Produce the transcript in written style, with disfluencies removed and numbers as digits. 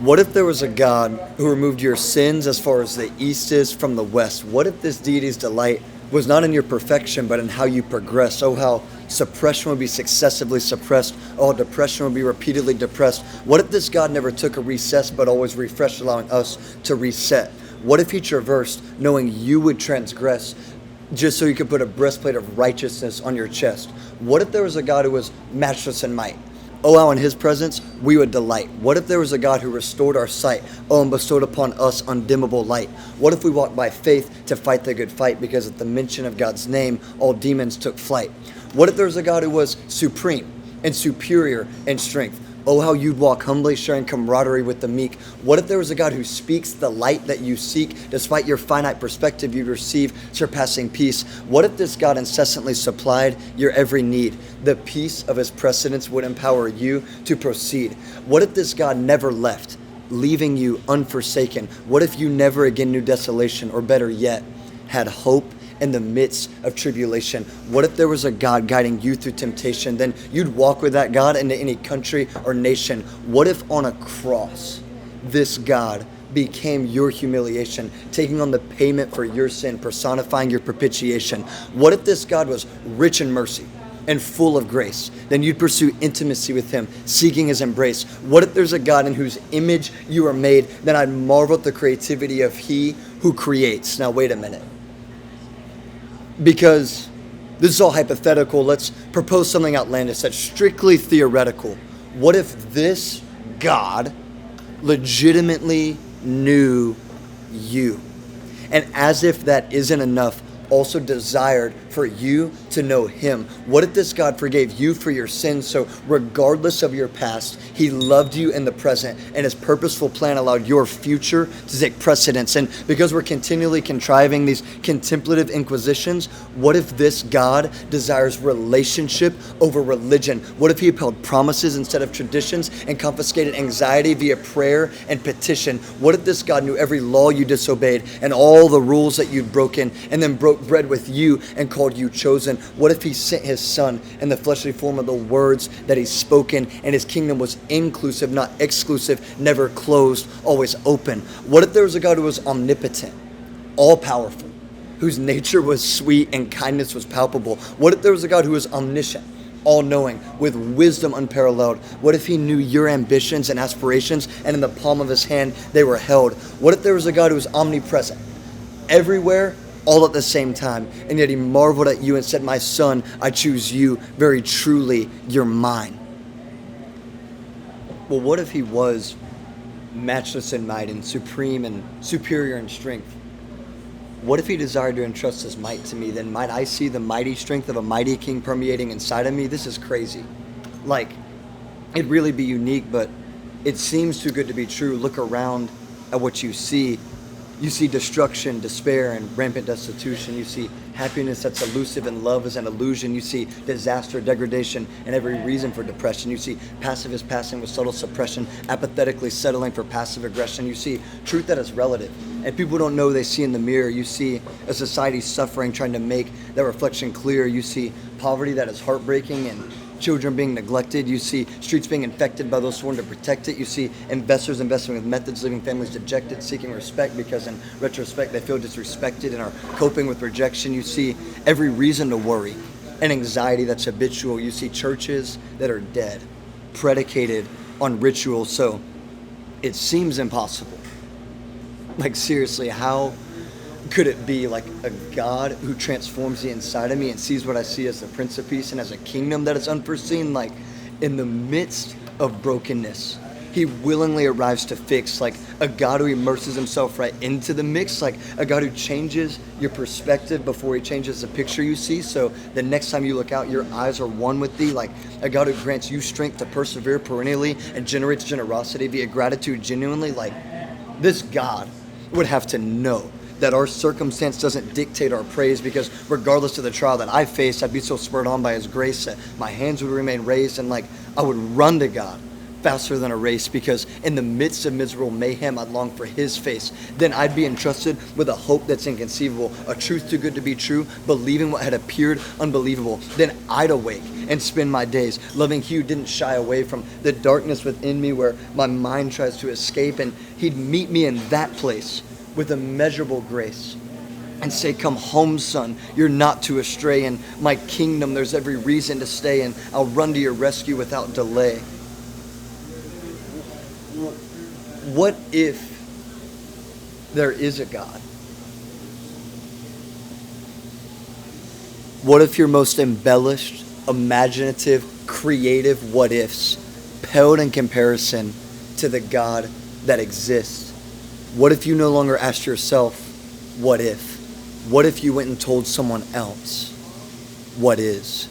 What if there was a God who removed your sins as far as the east is from the west? What if this deity's delight was not in your perfection, but in how you progress? Oh, how suppression would be successively suppressed. Oh, depression would be repeatedly depressed. What if this God never took a recess, but always refreshed, allowing us to reset? What if he traversed, knowing you would transgress, just so you could put a breastplate of righteousness on your chest? What if there was a God who was matchless in might? Oh, how in his presence we would delight. What if there was a God who restored our sight? Oh, and bestowed upon us undimmable light. What if we walked by faith to fight the good fight, because at the mention of God's name, all demons took flight? What if there was a God who was supreme and superior in strength? Oh, how you'd walk humbly, sharing camaraderie with the meek. What if there was a God who speaks the light that you seek? Despite your finite perspective, you'd receive surpassing peace. What if this God incessantly supplied your every need? The peace of his precedence would empower you to proceed. What if this God never left, leaving you unforsaken? What if you never again knew desolation, or better yet, had hope in the midst of tribulation? What if there was a God guiding you through temptation? Then you'd walk with that God into any country or nation. What if on a cross, this God became your humiliation, taking on the payment for your sin, personifying your propitiation? What if this God was rich in mercy and full of grace? Then you'd pursue intimacy with him, seeking his embrace. What if there's a God in whose image you are made? Then I'd marvel at the creativity of he who creates. Now wait a minute. Because this is all hypothetical, let's propose something outlandish that's strictly theoretical. What if this God legitimately knew you? And as if that isn't enough, also desired for you to know him. What if this God forgave you for your sins, so regardless of your past, he loved you in the present, and his purposeful plan allowed your future to take precedence? And because we're continually contriving these contemplative inquisitions, what if this God desires relationship over religion? What if he upheld promises instead of traditions and confiscated anxiety via prayer and petition? What if this God knew every law you disobeyed and all the rules that you'd broken, and then broke bread with you and called you chosen? What if he sent his son in the fleshly form of the words that he's spoken, and his kingdom was inclusive, not exclusive, never closed, always open? What if there was a God who was omnipotent, all-powerful, whose nature was sweet and kindness was palpable? What if there was a God who was omniscient, all-knowing, with wisdom unparalleled? What if he knew your ambitions and aspirations, and in the palm of his hand they were held? What if there was a God who was omnipresent, everywhere, all at the same time, and yet he marveled at you and said, "My son, I choose you. Very truly, you're mine"? Well, what if he was matchless in might and supreme and superior in strength? What if he desired to entrust his might to me? Then might I see the mighty strength of a mighty king permeating inside of me? This is crazy. Like, it'd really be unique, but it seems too good to be true. Look around at what you see. You see destruction, despair, and rampant destitution. You see happiness that's elusive and love is an illusion. You see disaster, degradation, and every reason for depression. You see pacifist passing with subtle suppression, apathetically settling for passive aggression. You see truth that is relative, and people don't know they see in the mirror. You see a society suffering, trying to make that reflection clear. You see poverty that is heartbreaking, and children being neglected. You see streets being infected by those sworn to protect it. You see investors investing with methods, leaving families dejected, seeking respect because in retrospect they feel disrespected and are coping with rejection. You see every reason to worry and anxiety that's habitual. You see churches that are dead, predicated on ritual. So it seems impossible. Like, seriously, how could it be? Like, a God who transforms the inside of me and sees what I see as the Prince of Peace and as a kingdom that is unforeseen? Like, in the midst of brokenness, he willingly arrives to fix. Like, a God who immerses himself right into the mix. Like, a God who changes your perspective before he changes the picture you see, so the next time you look out, your eyes are one with thee. Like, a God who grants you strength to persevere perennially and generates generosity via gratitude genuinely. Like, this God would have to know that our circumstance doesn't dictate our praise, because regardless of the trial that I face, I'd be so spurred on by his grace that my hands would remain raised, and like, I would run to God faster than a race, because in the midst of miserable mayhem, I'd long for his face. Then I'd be entrusted with a hope that's inconceivable, a truth too good to be true, believing what had appeared unbelievable. Then I'd awake and spend my days. Loving Hugh didn't shy away from the darkness within me where my mind tries to escape, and He'd meet me in that place with immeasurable grace and say, come home, son, you're not to astray. In my kingdom, there's every reason to stay, and I'll run to your rescue without delay. What if there is a God? What if your most embellished, imaginative, creative what ifs paled in comparison to the God that exists? What if you no longer asked yourself, what if? What if you went and told someone else, what is?